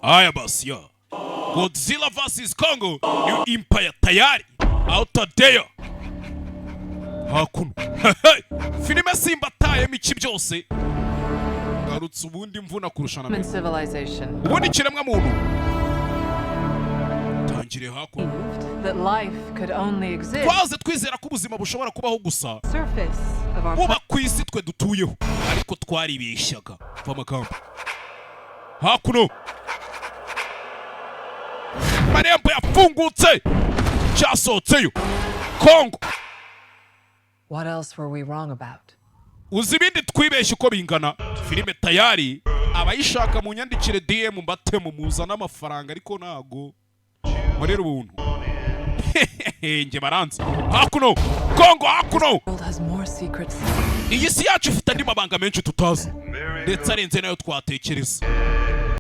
Haya basi ya Godzilla vs Congo New Empire tayari out there. Hakuno filime Simba taye mici byose garutse ubundi mvuna kurushana Human civilization. ubundi kiremwa muntu tangire hakuno That life could only exist. twaze twizera ko ubuzima bushobora kubaho gusa Surface of our buba ku isi twe dutuyeho ariko twaribeshyaga va magambo hakuno marembo yafungutse cyasohotseyo Congo. What else were we wrong about? Uzi ibindi twibeshye uko bingana filime tayari abayishaka mu nyandikire DM mbatemo muzana amafaranga ariko nago murero ubuntu nge baranze hakuno Congo hakuno The world has more secrets. iyi si yacu ifite andi mabanga menshi tutazi ndetse arenze nayo twatekereza